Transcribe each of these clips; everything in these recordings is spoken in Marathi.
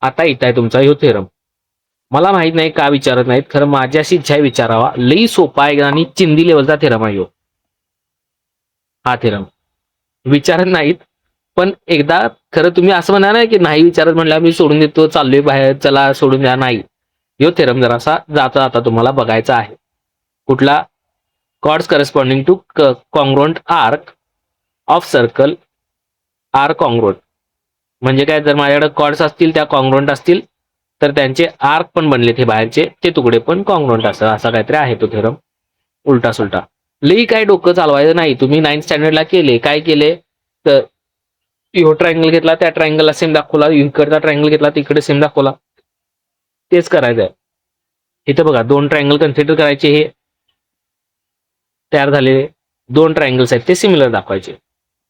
आता इथं आहे तुमचा ह्यो थेरम. मला माहित नाही का विचारत नाहीत, खरं माझी अशी इच्छा आहे विचारावा. लई सोपा आहे आणि चिंदी लेवलचा थेरम आहे ह्यो. हा थेरम विचारत नाहीत, पण एकदा खरं तुम्ही असं म्हणा ना की नाही विचारत म्हणल्यावर मी सोडून देतो, चाललोय बाहेर, चला सोडून द्या. नाही, ह्यो थेरम जरासा जाता जाता तुम्हाला बघायचा आहे. कुठला? Chords corresponding to congruent arc of circle are congruent. म्हणजे काय, जर माझ्याकडे कॉर्ड्स असतील त्या कॉन्ग्रुएंट असतील तर त्यांचे आर्क पण बनले ते बाहेरचे ते तुकडे पण कॉन्ग्रुएंट असं असा काहीतरी आहे तो थेरम. उलटा सुलटा लई काय डोकं चालवायचं नाही. तुम्ही 9th स्टँडर्डला केले, काय केले तर ह्यो ट्रायंगल घेतला त्या ट्रायंगलला सेम दाखवला, इकडचा ट्रायंगल घेतला तिकडे सेम दाखवला, तेच करायचं आहे. इथं बघा 2 ट्रायंगल कन्सिडर करायचे, हे तयार झालेले 2 ट्रायंगल्स आहेत ते सिमिलर दाखवायचे.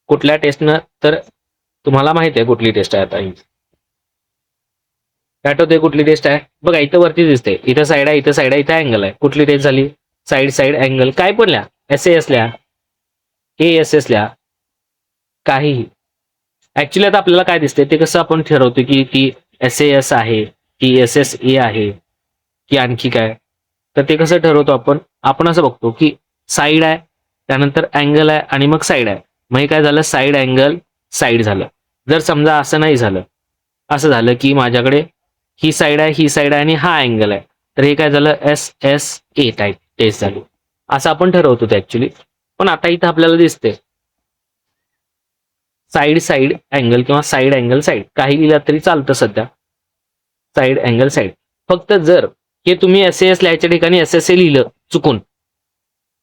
कुठल्या टेस्टनं? तर तुम्हाला माहिती आहे कुठली टेस्ट आहे. आता ही आठवते कुठली टेस्ट आहे बघा, इथं वरती दिसते, इथं साईड आहे, इथं साईड आहे, इथं अँगल आहे. कुठली टेस्ट झाली? Side side angle. काय पण लिहा, SAS लिहा, ASS लिहा, काहीही. ऍक्च्युली आता आपल्याला काय दिसते ते कसं आपण ठरवतो की ती SAS आहे की SSA आहे की आणखी काय, तर ते कसं ठरवतो आपण? आपण असं बघतो की साईड आहे, त्यानंतर अँगल आहे आणि मग साईड आहे. मग हे काय झालं? साईड अँगल साईड झालं. जर समजा असं नाही झालं, असं झालं की माझ्याकडे ही साईड आहे, ही साईड आहे आणि हा अँगल आहे, तर हे काय झालं? SSA टाईप टेस्ट झाली. असं आपण ठरवतो ते ऍक्च्युली. पण आता इथं आपल्याला दिसते साईड साईड अँगल किंवा साईड अँगल साईड, काही लिहिलं तरी चालतं सध्या. Side angle side. फक्त जर हे तुम्ही SAS लिहायच्या ठिकाणी SSA लिहिलं चुकून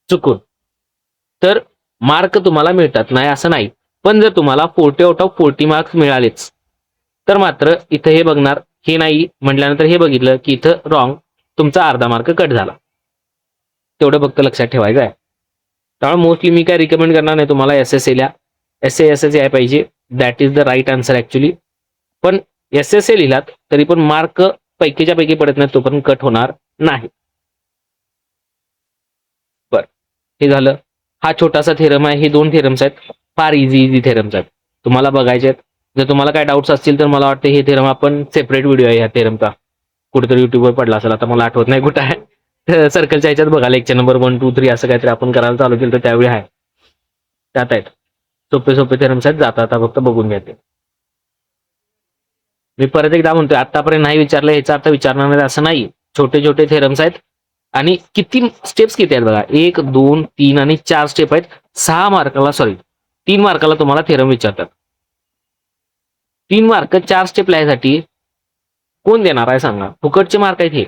चुकून तर मार्क तुम्हाला मिळतात, नाही असं नाही. पण जर तुम्हाला 40 आउट ऑफ 40 मार्क्स मिळालेच तर मात्र इथं हे बघणार, हे नाही म्हटल्यानंतर हे बघितलं की इथं रॉंग, तुमचा अर्धा मार्क कट झाला. तेवढं फक्त लक्षात ठेवायचं आहे. त्यामुळे मोस्टली मी काय रिकमेंड करणार नाही तुम्हाला SSA लिहा. SAS याय पाहिजे, that is the right answer actually. पण SSA लिहिलात तरी पण मार्क पैकीच्या पैकी पडत नाही, तो पण कट होणार नाही. बर, हे झालं. हा छोटासा थेरम आहे. हे 2 थेरम्स आहेत, फार इझी इझी थेरम्स आहेत, तुम्हाला बघायचे आहेत. जर तुम्हाला काय डाऊट्स असतील तर मला वाटतं हे थेरम आपण सेपरेट व्हिडिओ आहे ह्या थेरमचा, कुठेतरी युट्यूबवर पडला असेल, आता मला आठवत नाही कुठं आहे. सर्कलच्या ह्याच्यात बघा, लेक्चर नंबर 1, 2, 3 असं काहीतरी आपण करायला चालू केलं तर त्यावेळी आहे, त्यात आहेत. सोपे सोपे थेरम्स आहेत, जाता आता फक्त बघून घ्या ते. मी परत एकदा म्हणतोय, आतापर्यंत नाही विचारलं ह्याचा अर्थ विचारणार नाही असं नाही. छोटे छोटे थेरम्स आहेत आणि किती स्टेप्स किती आहेत बघा, 1, 2, 3 आणि 4 स्टेप आहेत. 6 मार्काला, सॉरी 3 मार्काला तुम्हाला थेरम विचारतात. 3 मार्क 4 स्टेप लिहायसाठी कोण देणार आहे सांगा? फुकटचे मार्क आहेत हे.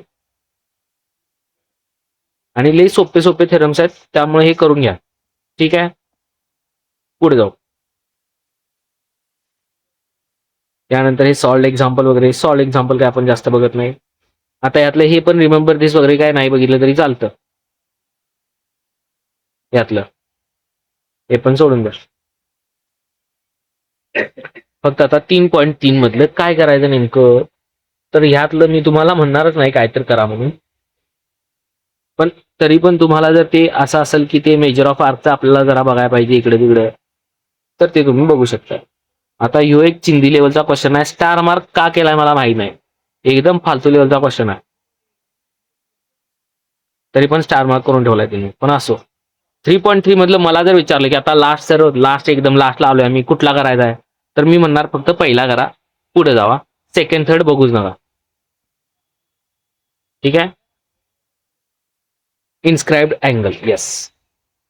आणि लई सोपे सोपे थेरम्स आहेत, त्यामुळे हे करून घ्या. ठीक आहे, पुढे जाऊ. त्यानंतर हे सॉल्ड एक्झाम्पल वगैरे. सॉल्ड एक्झाम्पल काय आपण जास्त बघत नाही. आता यातलं हे पण रिमेंबर दिस वगैरे काय नाही बघितलं तरी चालतं, यातलं हे पण सोडून द्या. फक्त आता 3.3 मधलं काय करायचं नेमकं, तर ह्यातलं मी तुम्हाला म्हणणारच नाही काय तर करा म्हणून, पण तरी पण तुम्हाला जर ते असं असेल की ते मेजर ऑफ आर्कचं आपल्याला जरा बघायला पाहिजे इकडे तिकडे, तर ते तुम्ही बघू शकता. आता ह्यो एक चिंदी लेवलचा क्वेश्चन आहे. स्टार मार्क का केलाय मला माहित नाही, एकदम फालतू लेवलचा क्वेश्चन आहे, तरी पण स्टार मार्क करून ठेवलाय तुम्ही. पण असो, 3.3 मधलं मला जर विचारलं की आता लास्ट एकदम लास्टला आलोय मी, कुठला करायचा आहे, तर मी म्हणणार फक्त पहिला करा, पुढे जावा, सेकंड थर्ड बघूच नका. ठीक आहे. Inscribed angle, yes.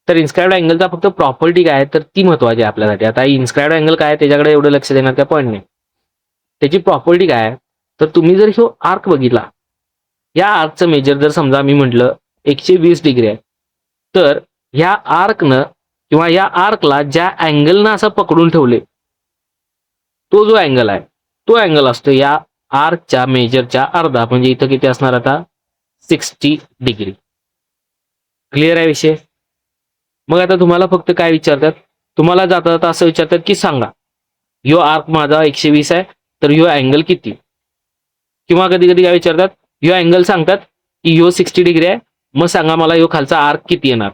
तर इन्स्क्राइब्ड अँगलचा फक्त प्रॉपर्टी काय आहे तर ती महत्वाची आहे आपल्यासाठी. आता इन्स्क्राइब्ड अँगल काय आहे त्याच्याकडे एवढं लक्ष देणार काय पॉईंट नाही. त्याची प्रॉपर्टी काय आहे तर तुम्ही जर ह्यो आर्क बघितला, या आर्कचं मेजर जर समजा मी म्हटलं 120 डिग्री आहे, तर ह्या आर्कनं किंवा या आर्कला ज्या अँगलनं असं पकडून ठेवले, तो जो अँगल आहे तो अँगल असतो या आर्कच्या मेजरच्या अर्धा, म्हणजे इथं किती असणार आता 60 डिग्री. क्लिअर आहे विषय. मग आता तुम्हाला फक्त काय विचारतात, तुम्हाला जाता जाता असं विचारतात की सांगा ह्यो आर्क माझा 120 आहे तर ह्यो अँगल किती, किंवा कधी कधी काय विचारतात, ह्यो अँगल सांगतात की ह्यो 60 डिग्री आहे, मग सांगा मला ह्यो खालचा आर्क किती येणार.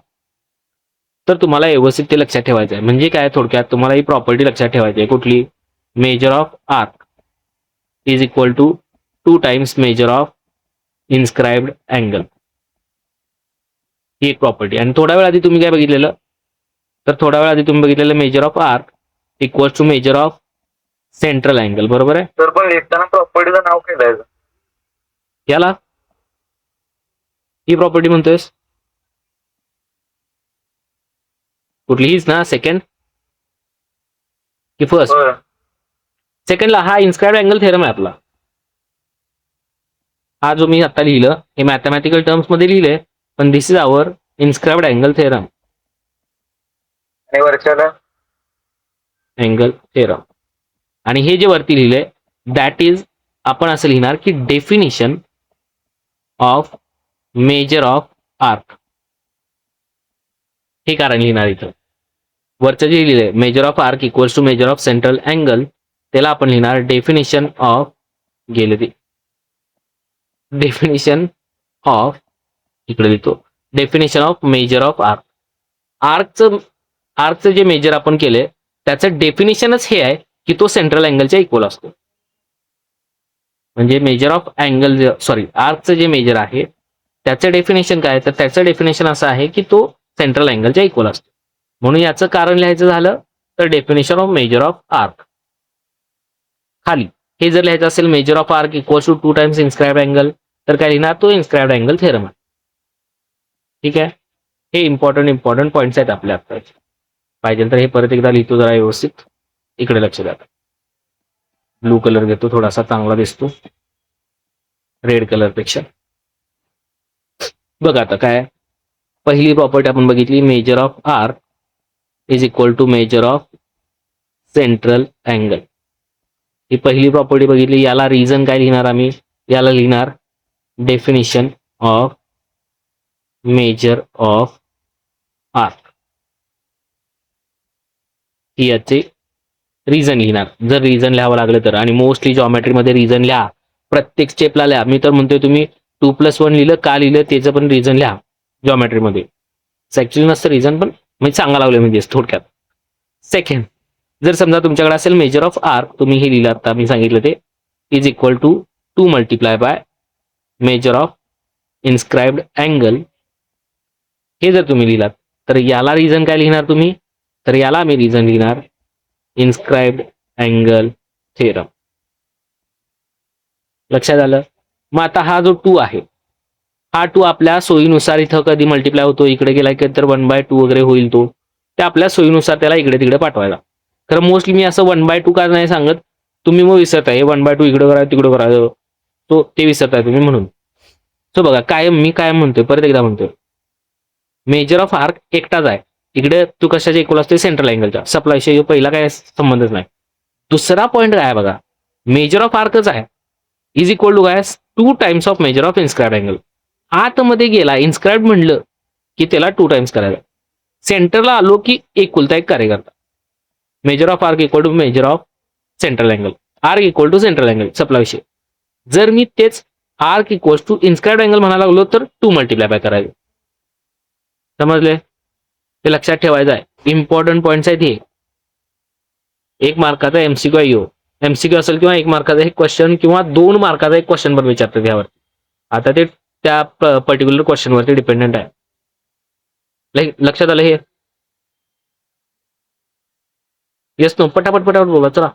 तर तुम्हाला व्यवस्थित ते लक्षात ठेवायचं आहे. म्हणजे काय, थोडक्यात तुम्हाला ही प्रॉपर्टी लक्षात ठेवायची आहे. कुठली? Measure of arc is equal to 2 times measure of inscribed angle. ही एक प्रॉपर्टी. आणि थोड्या वेळ आधी तुम्ही काय बघितलेलं, तर थोड्या वेळ आधी तुम्ही बघितलेलं measure of arc equals to measure of central angle. बरोबर आहे. तर पण लिहिताना प्रॉपर्टीचं नाव काय द्यायचं? याला ही प्रॉपर्टी म्हणतोयस कुठलीहीच ना, सेकंड की फर्स्ट? होय. सेकंडला. हा इन्स्क्राइब्ड अँगल थेरम आहे आपला. हा जो मी आता लिहिलं हे मॅथमॅटिकल टर्म्स मध्ये लिहिलंय, पण this is our inscribed angle theorem. आणि वरच्याला अँगल थेरम. आणि हे जे वरती लिहिलंय दॅट इज आपण असं लिहिणार की definition of measure of arc. हे कारण लिहिणार इथं. वरचं जे लिहिलंय measure of arc equals to measure of central angle, त्याला आपण लिहिणार डेफिनिशन ऑफ, गेले ते डेफिनिशन ऑफ, इकडे लिहितो definition of measure of arc. आर्कचं जे मेजर आपण केलंय त्याचं डेफिनेशनच हे आहे की तो सेंट्रल अँगलच्या इक्वल असतो. म्हणजे मेजर ऑफ अँगल, सॉरी आर्कचं जे मेजर आहे त्याचं डेफिनेशन काय, तर त्याचं डेफिनेशन असं आहे की तो सेंट्रल अँगलच्या इक्वल असतो. म्हणून याचं कारण लिहायचं झालं तर definition of measure of arc. खाली हे जर लिहायचं असेल measure of arc equals to 2 times inscribed angle, तर काय लिहिणार, तो इन्स्क्राइब्ड अँगल थेरम आहे. ठीक आहे. हे इम्पॉर्टंट पॉईंट्स आहेत आपल्या आता. पाहिजे तर हे परत एकदा लिहितो जरा व्यवस्थित. इकडे लक्ष द्या. ब्लू कलर घेतो, थोडासा चांगला दिसतो रेड कलर पेक्षा. बघा आता काय, पहिली प्रॉपर्टी आपण बघितली measure of arc is equal to measure of central angle. ही पहिली प्रॉपर्टी बघितली. याला रिझन काय लिहिणार आम्ही, याला लिहिणार definition of measure of arc. ही याचे रिझन लिहिणार जर रिझन लिहावं लागलं तर. आणि मोस्टली जॉमेट्रीमध्ये रिझन लिहा, प्रत्येक स्टेपला लिहा. मी तर म्हणतोय तुम्ही 2+1 लिहिलं का लिहिलं त्याचं पण रिझन लिहा जॉमेट्रीमध्ये. ऍक्च्युअली नसतं रिझन, पण मी सांगा लागले म्हणजे थोडक्यात. सेकंड, जर समजा तुमच्याकडे असेल मेजर ऑफ आर्क, तुम्ही हे लिहिलं आता मी सांगितलं ते is equal to 2 multiply by measure of inscribed angle. हे जर तुम्ही लिहिलात तर याला रिझन काय लिहिणार तुम्ही, तर याला मी रिझन लिहिणार इन्स्क्राइब्ड अँगल थेरम. लक्षात आलं. मग आता हा जो 2 आहे, हा 2 आपल्या सोयीनुसार इथं कधी मल्टिप्लाय होतो, इकडे गेला की तर 1/2 वगैरे होईल तो. ते आपल्या सोयीनुसार त्याला इकडे तिकडे पाठवायला. तर मोस्टली मी असं 1/2 का नाही सांगत, तुम्ही मग विसरताय 1/2 इकडे करा तिकडे करा, तो ते विसरताय तुम्ही म्हणून. सो बघा मी कायम म्हणतोय, परत एकदा म्हणतोय, मेजर ऑफ आर्क एकटाच आहे. इकडे तू कशाच्या इक्वल असते, सेंट्रल अँगलच्या. सप्लायशी पहिला काय संबंधच नाही. दुसरा पॉईंट काय आहे बघा, मेजर ऑफ आर्कच आहे इज इक्वल टू काय 2 times of measure of inscribed angle. आतमध्ये गेला इन्स्क्राइब्ड म्हणलं की त्याला 2 टाइम्स करायला. सेंटरला आलो की एकुलता एक कार्य करता. Measure of arc equal to measure of central angle, arc equal to central angle, सप्ला विषय. जर मी तेच arc equal to inscribed angle म्हणायला लागलो तर 2 मल्टिप्लाय बाय करायचं. समजले. ते लक्षात ठेवायचं आहे. इम्पॉर्टंट पॉईंट्स आहेत हे. 1 मार्काचा एमसीक्यू आहे. एमसीक्यू असेल किंवा 1 मार्काचा एक क्वेश्चन किंवा 2 मार्काचा एक क्वेश्चन पण विचारतात यावर. आता ते त्या पर्टिक्युलर क्वेश्चन वरती डिपेंडेंट आहे. लक्षात आलं हे. येस नो, पटापट बोला चला.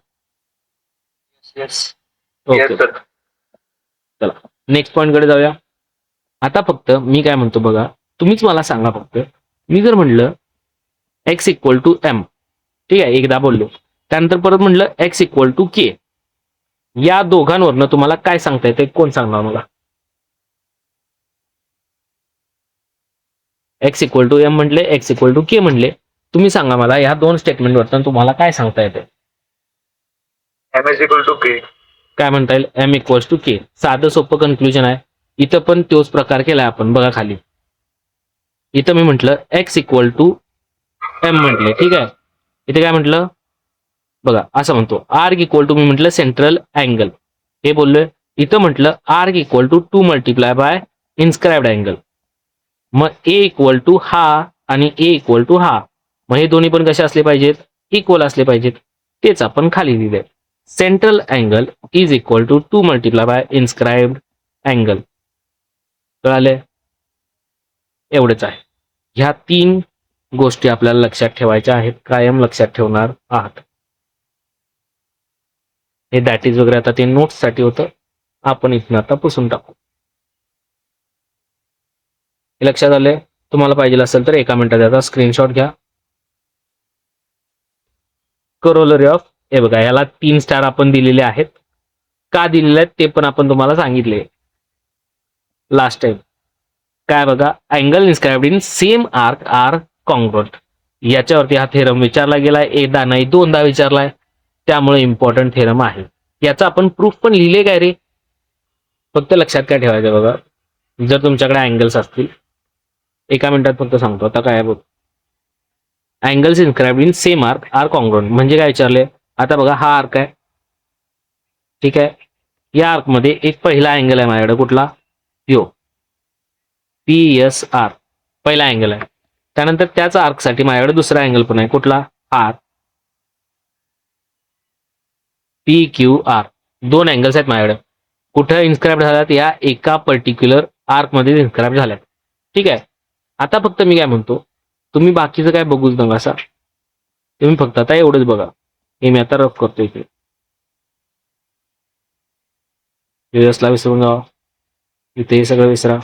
ओके चला नेक्स्ट पॉईंट कडे जाऊया. आता फक्त मी काय म्हणतो बघा, तुम्हीच मला सांगा फक्त. मी जर म्हणलं x इक्वल टू एम, ठीक आहे, एकदा बोललो, त्यानंतर परत म्हणलं x इक्वल टू के, या दोघांवरनं तुम्हाला काय सांगता येते, कोण सांगणार मला. x इक्वल टू एम म्हटले, x इक्वल टू के म्हणले, तुम्ही सांगा मला या 2 स्टेटमेंटवरनं तुम्हाला काय सांगता येते. एम इज इक्वल टू के, काय म्हणता येईल, एम इक्वल्स टू के. साधं सोपं कन्क्लुजन आहे. इथं पण तोच प्रकार केलाय आपण. बघा खाली इथं मी म्हटलं x इक्वल टू एम म्हटले, ठीक आहे. इथे काय म्हटलं बघा, असं म्हणतो आर्क इक्वल टू, मी म्हटलं सेंट्रल अँगल, हे बोललोय. इथं म्हटलं arc equal to 2 multiply by inscribed angle. मग ए इक्वल टू हा आणि ए इक्वल टू हा, मग हे दोन्ही पण कसे असले पाहिजेत, इक्वल असले पाहिजेत. तेच आपण खाली लिहिले. Central angle is equal to 2 multiply by inscribed angle. कळाले? एवढंच आहे. ह्या 3 गोष्टी आपल्याला लक्षात ठेवायच्या आहेत, कायम लक्षात ठेवणार आहात. हे दॅट इज वगैरे आता ते नोट्ससाठी होतं, आपण इथून आता पुसून टाकू. हे लक्षात आले? तुम्हाला पाहिजे असेल तर एका मिनिटात याचा स्क्रीनशॉट घ्या. करोलरी ऑफ, हे बघा याला 3 स्टार आपण दिलेले आहेत. का दिलेले आहेत ते पण आपण तुम्हाला सांगितले लास्ट टाइम. काय बघा, angle inscribed in same arc are congruent. याच्यावरती हा थेरम विचारला गेलाय, एकदा नाही 2दा विचारलाय, त्यामुळे इम्पॉर्टंट थेरम आहे. याचा आपण प्रूफ पण लिहिले काय रे? फक्त लक्षात काय ठेवायचं बघा, जर तुमच्याकडे अँगल्स असतील, एका मिनिटात फक्त सांगतो आता काय बघ. Angles inscribed in same arc are congruent म्हणजे काय विचारले? आता बघा हा आर्क आहे, ठीक आहे. या आर्क मध्ये एक पहिला अँगल आहे माझ्याकडे, कुठला? यो PSR पहिला अँगल आहे. त्यानंतर त्याच आर्कसाठी माझ्याकडे दुसरा अँगल पण आहे, कुठला? R PQR. 2 अँगल्स आहेत माझ्याकडे. कुठे इन्स्क्राइब झाल्यात? या एका पर्टिक्युलर आर्क मध्ये इन्स्क्राइब झाल्यात, ठीक आहे. आता फक्त मी काय म्हणतो, तुम्ही बाकीचं काय बघूच नका असा, तुम्ही फक्त आता एवढंच बघा. हे मी आता रफ करतो इथे. ला विसरून जावा, इथे हे सगळं विसरा,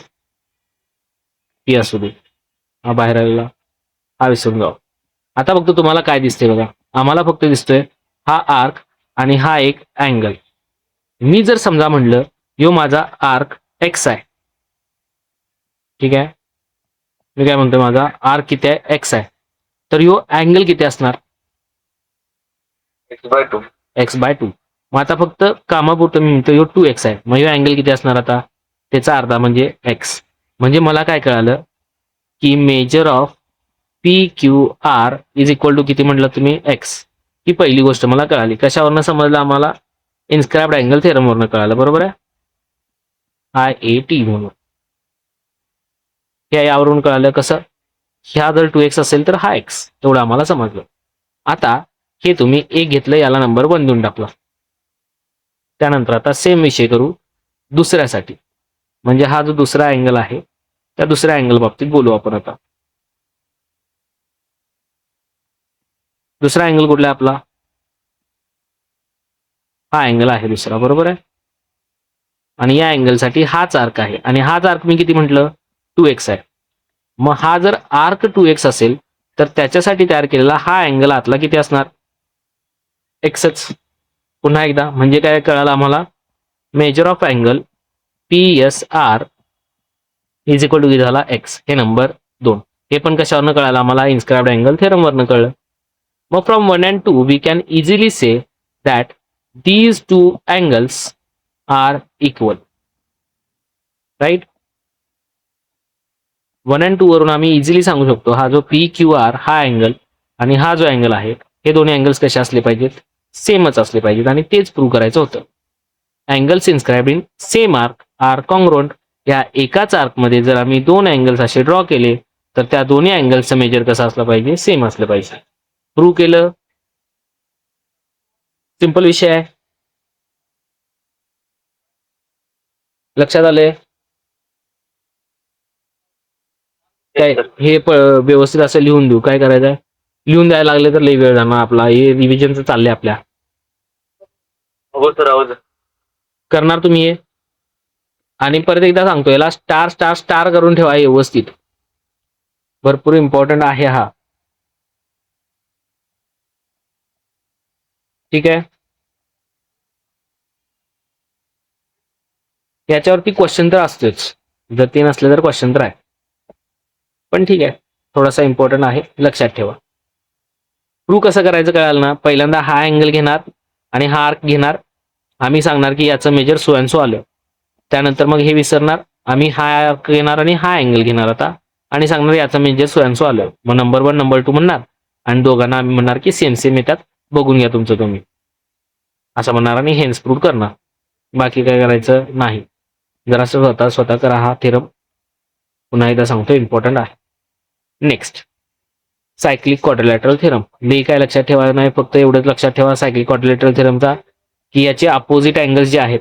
पी असू दे, हा बाहेर आलेला हा विसरून जावा. आता फक्त तुम्हाला काय दिसते बघा, आम्हाला फक्त दिसतोय हा आर्क आणि हा एक अँगल. मी जर समजा म्हणलं यो माझा आर्क एक्स आहे, ठीक आहे. मी काय म्हणतो, माझा आर्क किती आहे? एक्स आहे. तर यो अँगल किती असणार? x/2. x/2. मग आता फक्त कामापुरतं मी म्हणतो यो 2x आहे, मग यो अँगल किती असणार? आता त्याचा अर्धा म्हणजे x. म्हणजे मला काय कळालं की measure of PQR is equal to किती म्हटलं तुम्ही? x. ही पहिली गोष्ट मला कळाली. कशावरनं समजलं आम्हाला? इन्स्क्राइब्ड अँगल थेरमवरनं कळालं, बरोबर आहे. IAT म्हणून हे यावरून कळालं. कसं? ह्या जर 2x असेल तर हा x, एवढं आम्हाला समजलं. आता हे तुम्ही एक घेतलं, याला नंबर 1 देऊन टाकला. त्यानंतर आता सेम विषय करू दुसऱ्यासाठी, म्हणजे हा जो दुसरा अँगल आहे त्या दुसऱ्या अँगल बाबतीत बोलू आपण आता. दुसरा अँगल कुठला आपला? हा अँगल आहे दुसरा, बरोबर आहे. आणि या अँगलसाठी हाच आर्क आहे, आणि हाच आर्क मी किती म्हटलं? 2x आहे. मग हा जर आर्क 2x असेल तर त्याच्यासाठी तयार केलेला हा अँगल आतला किती असणार? एक्सच. पुन्हा एकदा म्हणजे काय कळालं आम्हाला? Measure of angle PSR is equal to किती झाला? x. हे नंबर 2. हे पण कशावरनं कळालं आम्हाला? इन्स्क्राइब्ड अँगल थेरमवरनं कळलं. मग from 1 and 2 we can easily say that these two angles are equal, right. 1 and 2 वरून आम्ही इझिली सांगू शकतो हा जो PQR हा अँगल आणि हा जो अँगल आहे, हे दोन्ही अँगल्स कसे असले पाहिजेत? सेमच असले पाहिजेत. आणि तेच प्रूव्ह करायचं होतं. Angles inscribed in same arc are congruent. या एकाच आर्कमध्ये जर आम्ही 2 अँगल्स असे ड्रॉ केले तर त्या दोन्ही अँगल्सचं मेजर कसं असलं पाहिजे? सेम असलं पाहिजे. प्रूव्ह केलं. सिंपल विषय आहे. लक्षात आले? काय हे व्यवस्थित असं लिहून देऊ? काय करायचं? लिहून द्यायला लागले तर लई वेळ जाणार आपला. हे रिव्हिजनचं चाललंय आपल्या. हो सर, आवाज करणार तुम्ही हे. आणि परत एकदा सांगतो, याला स्टार स्टार स्टार करून ठेवा व्यवस्थित. भरपूर इम्पॉर्टंट आहे हा, ठीक आहे. याच्यावरती क्वेश्चन तर असतेच, जर ते नसले तर क्वेश्चन तर आहे, पण ठीक आहे, थोडासा इम्पॉर्टंट आहे, लक्षात ठेवा. प्रूव्ह कसं करायचं कळालं ना? पहिल्यांदा हा अँगल घेणार आणि हा आर्क घेणार. आम्ही सांगणार की याचं मेजर सो अँड सो आलं. त्यानंतर मग हे विसरणार, आम्ही हा आर्क घेणार आणि हा अँगल घेणार आता, आणि सांगणार याचं मेजर सो अँड सो आलं. मग नंबर 1 नंबर 2 म्हणणार, आणि दोघांना आम्ही म्हणणार की सेम सेम येतात, बघून घ्या तुमचं तुम्ही, असं म्हणणार आणि हेन्स प्रूव्ह करणार. बाकी काय करायचं नाही. जरा स्वतः करा हा थेरम. पुन्हा एकदा सांगतो, इम्पॉर्टंट आहे. Next, cyclic quadrilateral theorem. मी काय लक्षात ठेवा नाही, फक्त एवढंच लक्षात ठेवा. सायक्लिक क्वाड्रिलॅटरल थेरमचा की याचे अपोजिट अँगल्स जे आहेत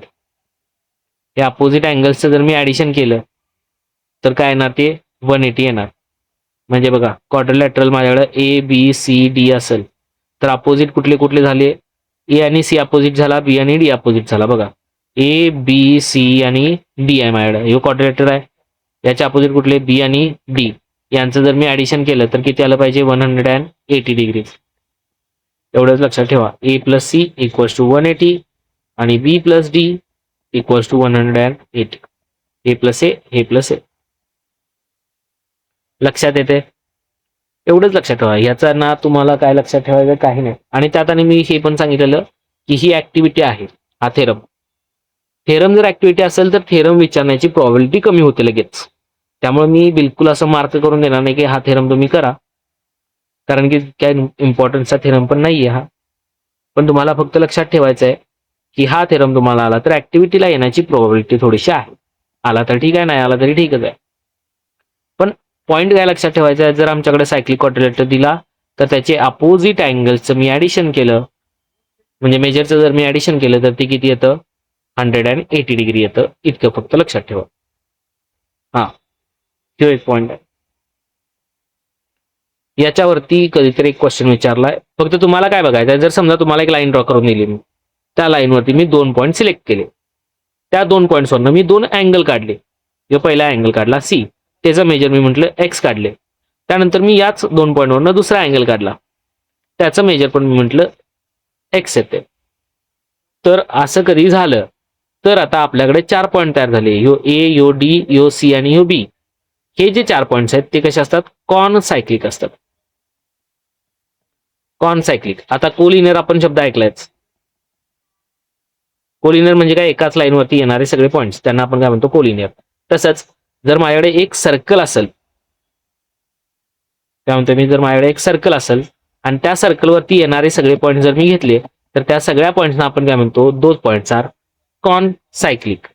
हे अपोजिट अँगल्सचं जर मी ॲडिशन केलं तर काय येणार ते 180 येणार. म्हणजे बघा क्वाड्रिलॅटरल माझ्याकडे ABCD असेल तर अपोजिट कुठले कुठले झाले, ए आणि सी अपोजिट झाला, बी आणि डी अपोजिट झाला. बघा ABC आणि डी आहे माझ्याकडे, हे क्वाड्रिलॅटर आहे. याचे अपोजिट कुठले, बी आणि डी. यांचं जर मी ॲडिशन केलं तर किती आलं पाहिजे, 180 डिग्री. एवढंच लक्षात ठेवा. A plus C equals to 180 आणि B plus D equals to 180. A plus A plus A. लक्षात येते. एवढंच लक्षात ठेवा. याचा ना तुम्हाला काय लक्षात ठेवायचं काही नाही. आणि त्यात आणि मी हे पण सांगितलेलं की ही ऍक्टिव्हिटी आहे, हा थेरम. थेरम जर ऍक्टिव्हिटी असेल तर थेरम विचारण्याची प्रॉबिलिटी कमी होते लगेच. त्यामुळे मी बिलकुल असं मार्क करून देणार नाही की हा थेरम तुम्ही करा, कारण की काय इम्पॉर्टन्सचा थेरम पण नाहीये हा. पण तुम्हाला फक्त लक्षात ठेवायचं आहे की हा थेरम तुम्हाला आला तर ऍक्टिव्हिटीला येण्याची प्रोबॅबिलिटी थोडीशी आहे. आला तर ठीक आहे, नाही आला तरी ठीकच आहे. पण पॉईंट काय लक्षात ठेवायचा आहे, जर आमच्याकडे सायक्लिक क्वाड्रिलॅटर दिला तर त्याचे अपोजिट अँगल्सचं मी ॲडिशन केलं, म्हणजे मेजरचं जर मी ॲडिशन केलं तर ते किती येतं, 180 डिग्री येतं. इतकं फक्त लक्षात ठेवा. हा, तो एक पॉईंट आहे. याच्यावरती कधीतरी एक क्वेश्चन विचारलाय. फक्त तुम्हाला काय बघायचं आहे, जर समजा तुम्हाला एक लाईन ड्रॉ करून दिली मी, त्या लाईनवरती मी 2 पॉईंट सिलेक्ट केले. त्या 2 पॉईंट्सवरनं मी 2 अँगल काढले. जो पहिला अँगल काढला सी, त्याचं मेजर मी म्हटलं एक्स काढले. त्यानंतर मी याच 2 पॉईंटवरनं दुसरा अँगल काढला, त्याचं मेजर पण मी म्हटलं एक्स येते. तर असं कधी झालं तर आता आपल्याकडे 4 पॉईंट तयार झाले. यो ए, यो डी, यो सी आणि यो बी. हे जे 4 पॉईंट्स आहेत ते कसे असतात, कॉन सायक्लिक असतात. कॉन सायक्लिक. आता कोलिनियर आपण शब्द ऐकलायच. कोलिनियर म्हणजे काय, एकाच लाईनवरती येणारे सगळे पॉईंट्स, त्यांना आपण काय म्हणतो, कोलिनियर. तसंच जर माझ्याकडे एक सर्कल असेल, काय म्हणतो मी, जर माझ्याकडे एक सर्कल असेल आणि त्या सर्कलवरती येणारे सगळे पॉईंट जर मी घेतले तर त्या सगळ्या पॉईंट्सना आपण काय म्हणतो, दोन पॉईंट्स आर कॉन सायक्लिक.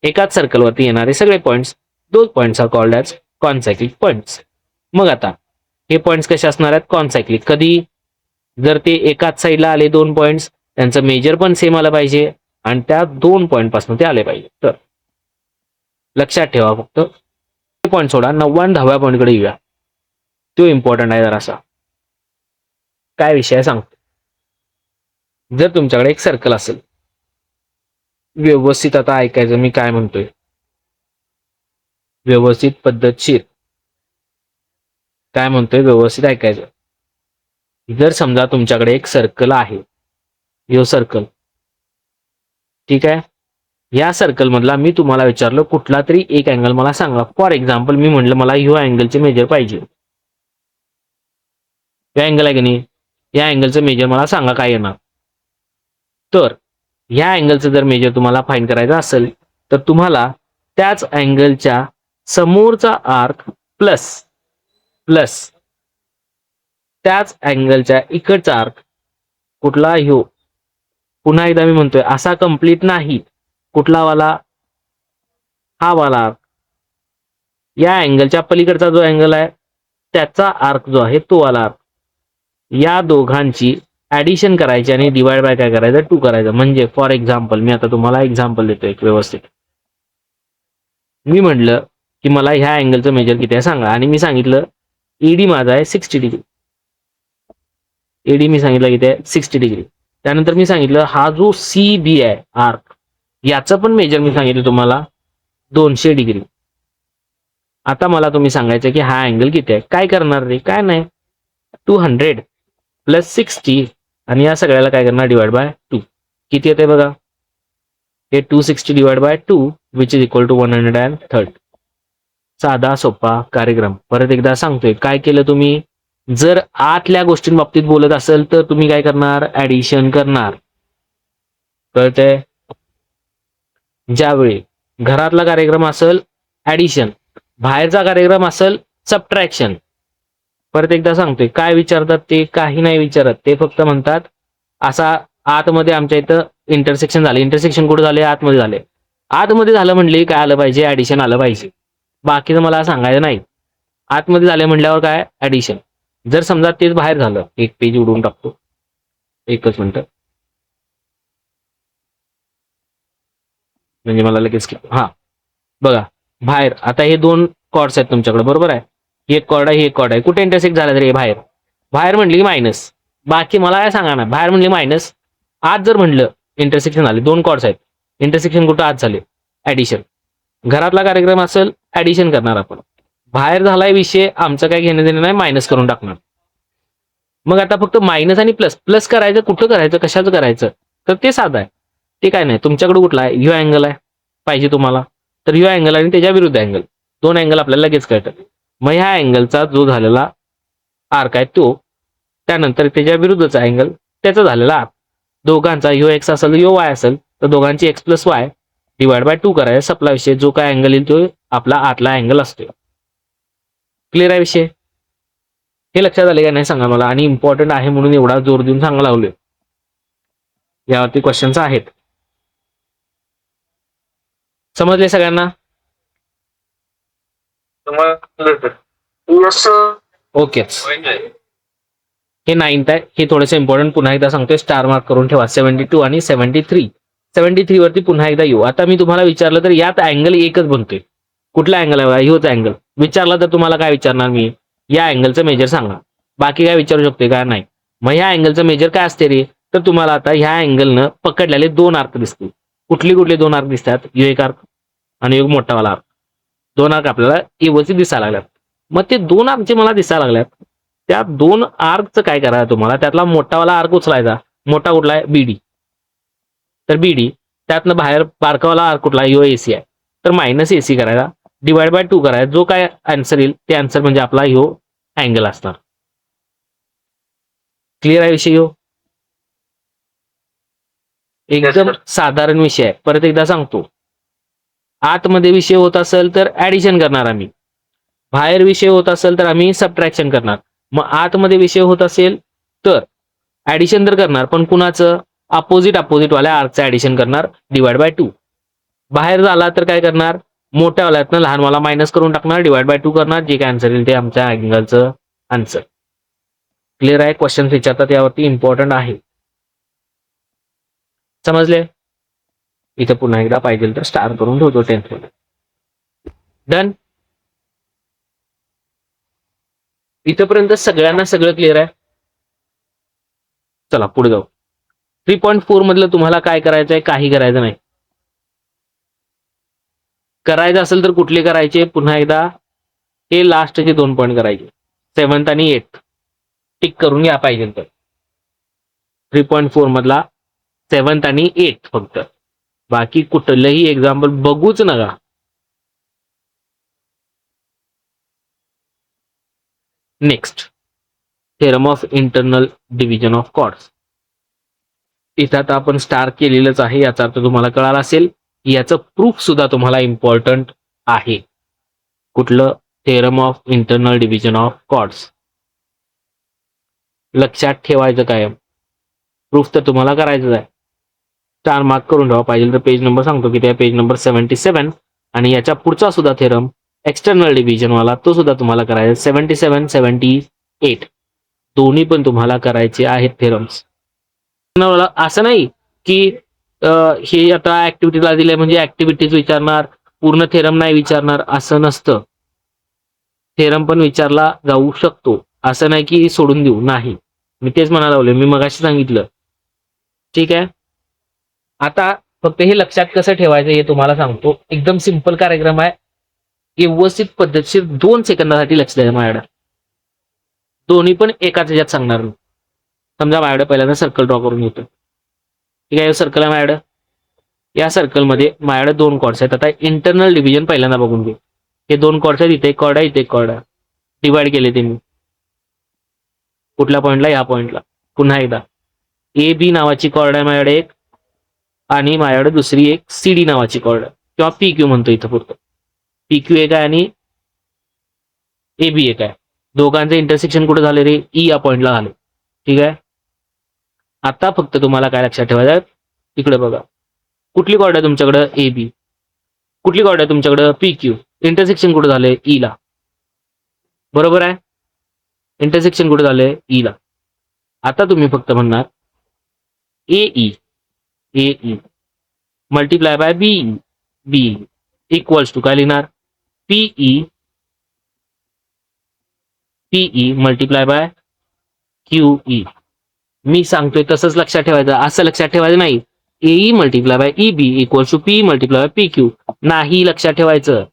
एकाच सर्कलवरती येणारे सगळे पॉईंट्स, दोन पॉईंट्स आर कॉल्ड ॲज कॉन सायक्लिक पॉईंट्स. मग आता हे पॉईंट्स कसे असणार आहेत, कॉन सायक्लिक. कधी, जर ते एकाच साईडला आले 2 पॉईंट्स, त्यांचं मेजर पण सेम आलं पाहिजे आणि त्या 2 पॉईंट पासून ते आले पाहिजे. तर लक्षात ठेवा. फक्त पॉईंट सोडा, 90व्या पॉईंटकडे येऊया. तो इम्पॉर्टंट आहे जरासा. काय विषय सांगतो. जर तुमच्याकडे एक सर्कल असेल, व्यवस्थित आता ऐकायचं मी काय म्हणतोय, व्यवस्थित पद्धतशीर काय म्हणतोय, व्यवस्थित ऐकायचं. जर समजा तुमच्याकडे एक सर्कल आहे, यो सर्कल, ठीक आहे. या सर्कल मधला मी तुम्हाला विचारलं कुठला तरी एक अँगल मला सांगा. फॉर एक्झाम्पल मी म्हटलं मला ह्यो अँगलचे मेजर पाहिजे. या अँगल आहे की नाही, या अँगलचं मेजर मला सांगा काय येणार. तर ह्या अँगलचं जर मेजर तुम्हाला फाइंड करायचं असेल तर तुम्हाला त्याच अँगलच्या समोरचा आर्क प्लस त्याच अँगलच्या इकडचा आर्क, कुठला ह्यो, पुन्हा एकदा मी म्हणतोय असा कंप्लीट नाही, कुठला वाला, हा वाला आर्क. या अँगलच्या पलीकडचा जो अँगल आहे त्याचा आर्क जो आहे तो वाला आर्क. या दोघांची ऍडिशन करायची आणि डिवाइड बाय काय करायचं, 2 करायचं. म्हणजे फॉर एक्झाम्पल मी आता तुम्हाला एक्झाम्पल देतो एक व्यवस्थित. मी म्हटलं की मला ह्या अँगलचं मेजर किती आहे सांगा, आणि मी सांगितलं ईडी माझा आहे 60 डिग्री. ईडी मी सांगितलं किती आहे, 60 डिग्री. त्यानंतर मी सांगितलं हा जो सी बी आहे आर्क, याचं पण मेजर मी सांगितलं तुम्हाला 200 डिग्री. आता मला तुम्ही सांगायचं की हा अँगल किती आहे. काय करणार रे, काय नाही, 200 प्लस 60 आणि या सगळ्याला काय करणार, डिवाइड बाय 2. किती येते बघा, हे 260 divide by 2 which is equal to 130. साधा सोपा कार्यक्रम. परत एकदा सांगतोय, काय केलं तुम्ही, जर आतल्या गोष्टींबाबतीत बोलत असेल तर तुम्ही काय करणार, ऍडिशन करणार. कळतंय. ज्यावेळी घरातला कार्यक्रम असेल ऍडिशन, बाहेरचा कार्यक्रम असेल सबट्रॅक्शन. परत एकदा सांगतोय, काय विचारतात ते, काही नाही विचारत. ते फक्त म्हणतात असा आतमध्ये आमच्या इथं इंटरसेक्शन झाले. इंटरसेक्शन कुठे झाले, आतमध्ये झाले. आतमध्ये झालं म्हणले काय आलं पाहिजे, ऍडिशन आलं पाहिजे. बाकीचं मला सांगायचं नाही. आतमध्ये झाले म्हटल्यावर काय, ऍडिशन. जर समजा तेच बाहेर झालं, एक पेज उडवून टाकतो, एकच मिनिट. म्हणजे मला लगेच हा बघा बाहेर आता हे दोन कॉर्ड्स आहेत तुमच्याकडे बरोबर आहे. ही एक कॉर्ड आहे ही एक कॉर्ड आहे. कुठे इंटरसेक्ट झाला तरी बाहेर बाहेर म्हणली की मायनस. बाकी मला काय सांगा ना बाहेर म्हणली मायनस आत जर म्हणलं इंटरसेक्शन झाले दोन कॉर्ड्स आहेत इंटरसेक्शन कुठं आत झाले ऍडिशन. घरातला कार्यक्रम असेल ऍडिशन करणार आपण. बाहेर झालाय विषय आमचं काय घेणं देणं नाही मायनस करून टाकणार. मग आता फक्त मायनस आणि प्लस प्लस करायचं कुठं करायचं कशाचं करायचं तर ते साधं आहे. ते काय नाही तुमच्याकडे कुठला आहे ह्यो अँगल आहे पाहिजे तुम्हाला तर ह्यो अँगल आणि त्याच्या विरुद्ध अँगल दोन अँगल आपल्याला लगेच कळतात. मग ह्या अँगलचा जो झालेला आर्क आहे तो त्यानंतर त्याच्या विरुद्धचा अँगल त्याचा झालेला आर्क दोघांचा ह्यो एक्स असेल ह्यो वाय असेल तर दोघांची x plus y divide by 2 करायचा सपला विषय. जो काय अँगल येईल तो आपला आतला अँगल असतो. क्लिअर आहे विषय. हे लक्षात आले का नाही सांगा मला. आणि इम्पॉर्टंट आहे म्हणून एवढा जोर देऊन सांगा लावलोय. यावरती क्वेश्चन्स आहेत. समजले सगळ्यांना. ओके हे 9th आहे. हे थोडंसं इम्पॉर्टंट पुन्हा एकदा सांगतोय स्टार मार्क करून ठेवा. 72 आणि 73. 73 वरती पुन्हा एकदा येऊ. आता मी तुम्हाला विचारलं तर यात अँगल एकच बनतोय. कुठला अँगल आहे ह्योच अँगल विचारला तर तुम्हाला काय विचारणार मी या अँगलचं मेजर सांगा. बाकी काय विचारू शकते का नाही. मग ह्या अँगलचं मेजर काय असते रे तर तुम्हाला आता ह्या अँगलनं पकडलेले दोन आर्क दिसतील. कुठली कुठली दोन आर्क दिसतात ह्यो एक आर्क आणि एक मोठावाला आर्क. दोन आर्क आपल्याला व्यवस्थित दिसायला लागल्यात. मग ते दोन आर्क जे मला दिसायला लागल्यात त्या दोन आर्कचं काय करायचं तुम्हाला त्यातला मोठावाला आर्क उचलायचा. मोठा कुठला आहे बीडी तर बीडी त्यातनं बाहेर बारकावाला आर्क कुठला ह्यो एसी आहे तर मायनस एसी करायचा डिवाइड बाय 2 करायचा. जो काय आन्सर येईल ते आन्सर म्हणजे आपला ह्यो अँगल असणार. क्लिअर आहे विषय. ह्यो एकदम साधारण विषय आहे. परत एकदा सांगतो आतमध्ये विषय होत असेल तर ऍडिशन करणार आम्ही. बाहेर विषय होत असेल तर आम्ही सबट्रॅक्शन करणार. मग आतमध्ये विषय होत असेल तर ऍडिशन तर करणार पण कुणाचं अपोजिट वाल्या आर्कचं ऍडिशन करणार डिवाइड बाय 2. बाहेर झाला तर काय करणार मोठ्या वाल्यातनं लहानवाला मायनस करून टाकणार डिवाइड बाय 2 करणार. जे काय आन्सर येईल ते आमच्या अँगलचं आन्सर. क्लिअर आहे. क्वेश्चन विचारतात यावरती इम्पॉर्टंट आहे. समजले. इथं पुन्हा एकदा पाहिजे तर स्टार करून ठेवतो 10th मध्ये. डन. इथपर्यंत सगळ्यांना सगळं क्लिअर आहे. चला पुढे जाऊ. 3.4 मधलं तुम्हाला काय करायचं आहे काही करायचं नाही. करायचं असेल तर कुठले करायचे पुन्हा एकदा हे लास्टचे 2 पॉईंट करायचे 7th आणि 8th टिक करून घ्या पाहिजे तर. 3.4 मधला 7th आणि 8th फक्त. बाकी कुठलंही एक्झाम्पल बघूच नका. Next theorem of internal division of chords. इथं आता आपण स्टार केलेलंच आहे याचा अर्थ तुम्हाला कळाला असेल याचं प्रूफ सुद्धा तुम्हाला इम्पॉर्टंट आहे. कुठलं theorem of internal division of chords. लक्षात ठेवायचं कायम. प्रूफ तर तुम्हाला करायचं आहे. स्टार मार्क करून ठेवा पाहिजे तर पेज नंबर सांगतो की त्या पेज नंबर 77 आणि याच्या पुढचा सुद्धा थेरम एक्सटर्नल डिव्हिजन वाला तो सुद्धा तुम्हाला करायचा 77 78 दोन्ही पण तुम्हाला करायचे आहेत थेरम्स. असं नाही की हे आता ऍक्टिव्हिटीला दिलंय म्हणजे ऍक्टिव्हिटीज विचारणार पूर्ण थेरम नाही विचारणार असं नसतं. थेरम पण विचारला जाऊ शकतो असं नाही की सोडून देऊ नाही. मी तेच म्हणायला लागलोय मी मगाशी सांगितलं. ठीक आहे. आता फक्त हे लक्षात कसं ठेवायचं हे तुम्हाला सांगतो. एकदम सिंपल कार्यक्रम आहे. व्यवस्थित पद्धतशीर 2 सेकंदासाठी लक्ष द्या माझ्याकडे. दोन्ही पण एकाच ह्याच्यात सांगणार मी. समजा माझ्याकडे पहिल्यांदा सर्कल ड्रॉ करून घेतो. ठीक आहे. सर्कल आहे माझ्याकडे. या सर्कलमध्ये माझ्याकडे 2 कॉर्ड्स आहेत. आता इंटरनल डिव्हिजन पहिल्यांदा बघून घे. हे 2 कॉर्ड्स आहेत. इथे एक कॉर्ड आहे इथे एक कॉर्ड आहे. डिवाइड केले ते मी कुठल्या पॉईंटला या पॉईंटला. पुन्हा एकदा ए बी नावाची कॉर्ड आहे माझ्याकडे एक आणि माझ्याकडे दुसरी एक सी डी नावाची कॉर्ड आहे किंवा पी क्यू म्हणतो इथं पुरतं. पी क्यू एक आहे आणि ए बी एक आहे. दोघांचे इंटरसेक्शन कुठे झाले रे ई या पॉईंटला झाले. ठीक आहे. आता फक्त तुम्हाला काय लक्षात ठेवायचं इकडे बघा कुठली कॉर्ड आहे तुमच्याकडे ए बी कुठली कॉर्ड आहे तुमच्याकडे पी क्यू इंटरसेक्शन कुठे झाले ई ला. बरोबर आहे. इंटरसेक्शन कुठे झाले ई ला. आता तुम्ही फक्त म्हणणार A E multiply by B B equals to काय लिहिणार PE PE multiply by QE. मी सांगतोय तसंच लक्षात ठेवायचं, असं लक्षात ठेवायचं नाही AE multiply by E B equals to P multiply by P Q नाही लक्षात ठेवायचं.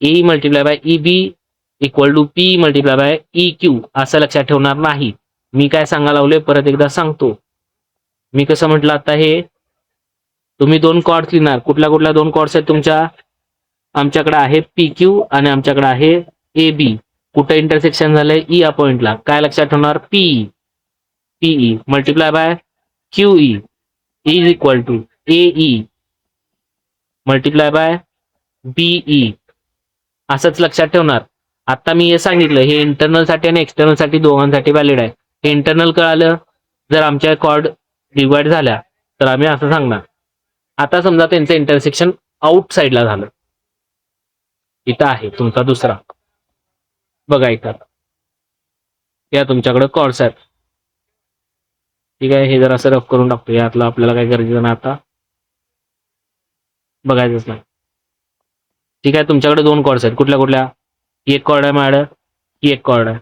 A multiply by E B equal to P multiply by E Q असं लक्षात ठेवणार नाही. मी काय सांगा लावले परत एकदा सांगतो. मी कसं म्हटलं आता हे तुम्ही दोन कॉर्ड्स लिहिणार. कुठल्या कुठल्या दोन कॉर्ड्स आहेत तुमच्या? आमच्याकडे आहे पी क्यू आणि आमच्याकडे आहे ए बी. कुठं इंटरसेक्शन झालंय ई या पॉइंटला. काय लक्षात ठेवणार PE PE multiply by QE is equal to AE multiply by BE असंच लक्षात ठेवणार. आता मी हे सांगितलं हे इंटरनल साठी आणि एक्सटर्नल साठी दोघांसाठी व्हॅलिड आहे. हे इंटरनल कळालं जर आमच्या कॉर्ड डिवाइड झाल्या तर आम्ही असं सांगणार. आता समजा त्यांचं इंटरसेक्शन आउट साइडला झालं. इथं आहे तुमचा दुसरा बघा इथं या तुमच्याकडे कॉर्ड्स आहेत. ठीक आहे हे जर असं रफ करून टाकतो. यातलं आपल्याला काय गरजेचं नाही आता बघायचंच नाही. ठीक आहे तुमच्याकडे दोन कॉर्ड्स आहेत. कुठल्या कुठल्या? एक कॉर्ड आहे माझ्याकडे ही एक कॉर्ड आहे.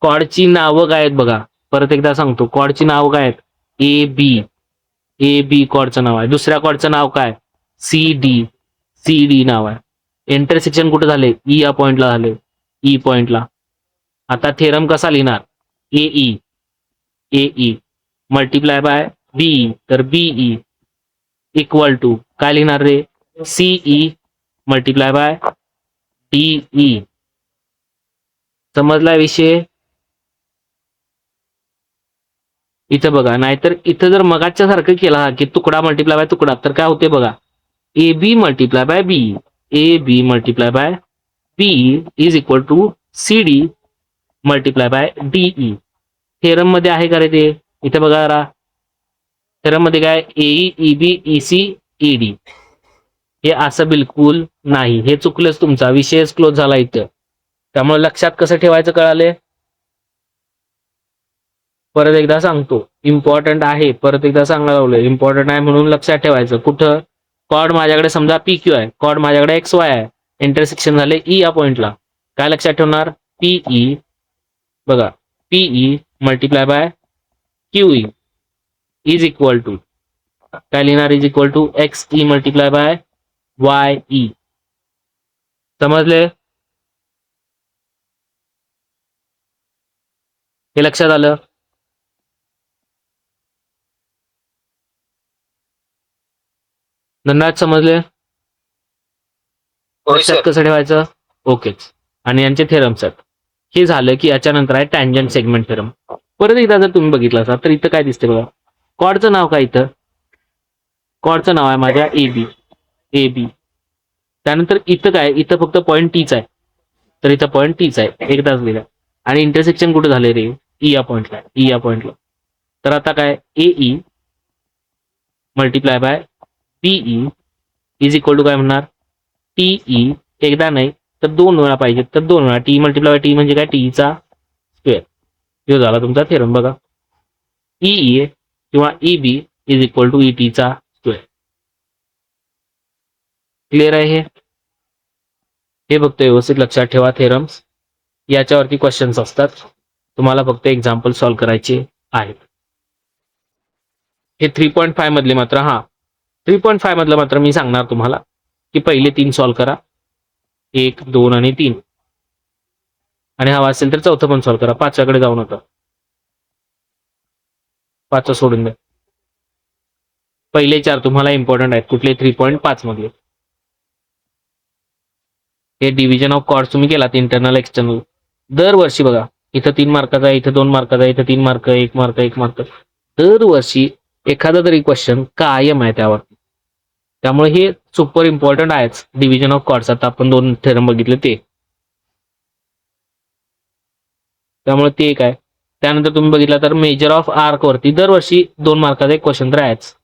कॉर्डची नावं काय आहेत बघा. परत एकदा सांगतो कॉर्डची नावं काय आहेत ए बी कॉर्डचं नाव आहे. दुसऱ्या कॉर्डचं नाव काय सी डी नाव आहे. इंटरसेक्शन कुठे झाले ई या पॉइंटला झाले ई पॉइंटला. आता थेरम कसा लिहिणार एई मल्टिप्लाय बाय बी तर बीई इक्वल टू काय लिहिणार रे सीई मल्टिप्लाय बाय डीई. समजला विषय? इथं बघा नाहीतर इथं जर मगाच्या सारखं केला की तुकडा मल्टिप्लाय बाय तुकडा तर काय होते बघा A B multiply by B A B multiply by B is equal to C D multiply by DE. Theorem मध्ये आहे का रे ते? इथे बघा जरा थेरम मध्ये काय AE E B E C E D हे असं बिलकुल नाही. हे चुकलंच तुमचा विषयच क्लोज झाला इथं. त्यामुळे लक्षात कसं ठेवायचं कळाले? परत एकदा सांगतो इम्पॉर्टंट आहे. परत एकदा सांगायला लावलं इम्पॉर्टंट आहे म्हणून लक्षात ठेवायचं. कुठं कॉर्ड माझ्याकडे समजा पी क्यू आहे. कॉर्ड माझ्याकडे एक्स वाय आहे. इंटरसेक्शन झाले ई या पॉइंटला. काय लक्षात ठेवणार पीई बघा PE multiply by QE is equal to काय लिहिणार is equal to X E multiply by Y E. समजले? हे लक्षात आलं? धन्यवाद. समजले? लक्षात कसं ठेवायचं? ओकेच. आणि यांचे थेरम्स आहेत. हे झालं की याच्यानंतर आहे टँजंट सेगमेंट थेरम. परत एकदा जर तुम्ही बघितलं असाल तर इथं काय दिसते बघा कॉर्डचं नाव काय इथं? कॉर्डचं नाव आहे माझ्या ए बी. त्यानंतर इथं काय इथं फक्त पॉईंट टीच आहे तर इथं पॉईंट टीच आहे एकदाच लिहिलं. आणि इंटरसेक्शन कुठे झाले रे ई या पॉइंटला. तर आता काय AE multiply by BE is equal to काय म्हणणार टीई. एकदा नाही तर दोन वेळा पाहिजे तर दोन वेळा टी मल्टिप्लाय बाय टी म्हणजे काय टीचा स्क्वेअर. जो झाला तुमचा थेरम बघा ई किंवा E B is equal to E टीचा स्क्वेअर. क्लिअर आहे हे फक्त व्यवस्थित लक्षात ठेवा. थेरम्स याच्यावरती क्वेश्चन्स असतात. तुम्हाला फक्त एक्झाम्पल सॉल्व्ह करायचे आहेत. हे 3.5 मधले मात्र 3.5 मधलं मात्र मी सांगणार तुम्हाला की पहिले 3 सॉल्व्ह करा 1 2 आणि 3 आणि हवा असेल तर चौथं पण सॉल्व्ह करा. 5कडे जाऊ नका. 5 सोडून द्या. पहिले 4 तुम्हाला इम्पॉर्टंट आहेत. कुठले 3.5 मधले? हे डिव्हिजन ऑफ कॉर्ड्स तुम्ही केलात इंटरनल एक्सटर्नल दरवर्षी बघा इथं 3 मार्काचा आहे इथं 2 मार्काचा आहे इथं 3 मार्क 1 मार्क दरवर्षी एखादा तरी क्वेश्चन कायम आहे त्यावर. त्यामुळे हे सुपर इम्पॉर्टंट आहेच. डिव्हिजन ऑफ कॉर्ड्स आता आपण 2 थेरम बघितले ते. त्यामुळे ते एक आहे. त्यानंतर तुम्ही बघितला तर मेजर ऑफ आर्क वरती दरवर्षी 2 मार्काचा एक क्वेश्चन तर आहेच.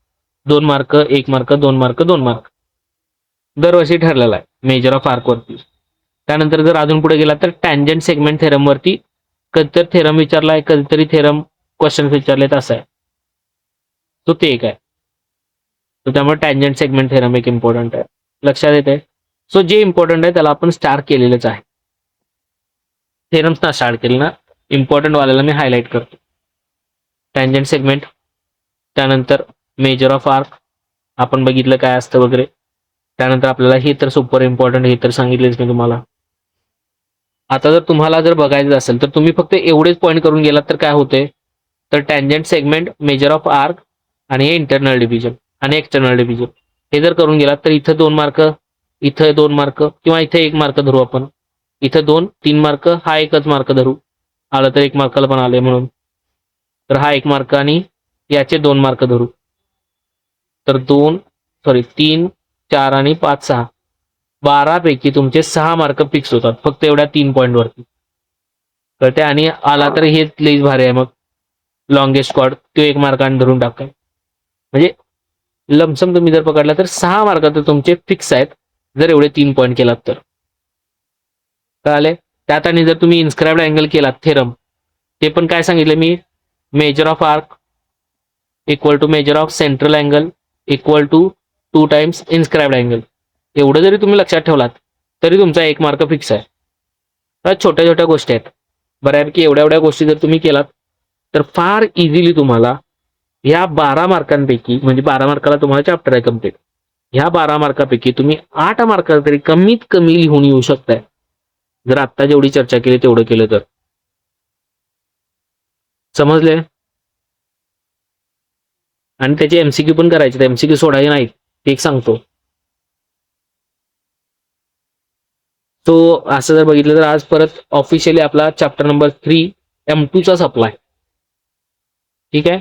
2 मार्क 1 मार्क 2 मार्क 2 मार्क दरवर्षी ठरलेला आहे मेजर ऑफ आर्क वरती. त्यानंतर जर अजून पुढे गेला तर टँजंट सेगमेंट थेरम वरती कधीतरी थेरम विचारलाय कधीतरी थेरम क्वेश्चन विचारलेत असं आहे. तो ते एक आहे. तर त्यामुळे टँजंट सेगमेंट थेरम एक इम्पॉर्टंट आहे. लक्षात येते. सो जे इम्पॉर्टंट आहे त्याला आपण स्टार केलेलंच आहे. थेरम्स ना स्टार्ट केलं ना, इम्पॉर्टंट वाल्याला मी हायलाईट करतो. टँजंट सेगमेंट, त्यानंतर मेजर ऑफ आर्क आपण बघितलं काय असतं वगैरे. त्यानंतर आपल्याला हे तर सुपर इम्पॉर्टंट, हे तर सांगितलेच मी तुम्हाला. आता जर तुम्हाला जर बघायचं असेल तर तुम्ही फक्त एवढेच पॉईंट करून गेलात तर काय होते, तर tangent segment, major of arc आणि हे इंटरनल डिव्हिजन आणि एक्सटर्नल डिव्हिजन हे जर करून गेलात तर इथं 2 मार्क, इथं 2 मार्क किंवा इथे 1 मार्क धरू आपण. इथं 2, 3 मार्क, हा एकच मार्क धरू. आलं तर 1 मार्काला पण आले म्हणून. तर हा 1 मार्क आणि याचे 2 मार्क धरू. तर 3, 4 आणि 5, 6, 12 पैकी तुमचे 6 मार्क फिक्स होतात फक्त एवढ्या 3 पॉईंट वरती. तर ते आणि आला तर हेच लईच भारी आहे. मग लॉंगेस्ट स्क्वॉड तो 1 मार्काने धरून टाकाय. म्हणजे लमसम तुम्ही जर पकडला तर 6 मार्क तर तुमचे फिक्स आहेत जर एवढे 3 पॉईंट केलात तर. कळाले. त्यात आणि जर तुम्ही इन्स्क्राइब्ड अँगल केलात थेरम, ते पण काय सांगितलं मी, measure of arc equal to measure of central angle equal to 2 times inscribed angle. एवढं जरी तुम्ही लक्षात ठेवलात तरी तुमचा 1 मार्क फिक्स आहे. तर छोट्या छोट्या गोष्टी आहेत बऱ्यापैकी. एवढ्या गोष्टी जर तुम्ही केलात तर फार इझिली तुम्हाला ह्या 12 मार्कांपैकी, म्हणजे 12 मार्काला तुम्हाला चॅप्टर आहे कम्प्लीट, ह्या 12 मार्कापैकी तुम्ही 8 मार्क तरी कमीत कमी लिहून येऊ शकताय जर आत्ता जेवढी चर्चा केली तेवढं केलं तर. समजले. आणि त्याचे एमसीक्यू पण करायचे, एमसीक्यू सोडायचे नाहीत ते एक सांगतो. तो असं जर बघितलं तर आज परत ऑफिशियली आपला चॅप्टर नंबर 3 M2 चा सप्लाय. ठीक आहे.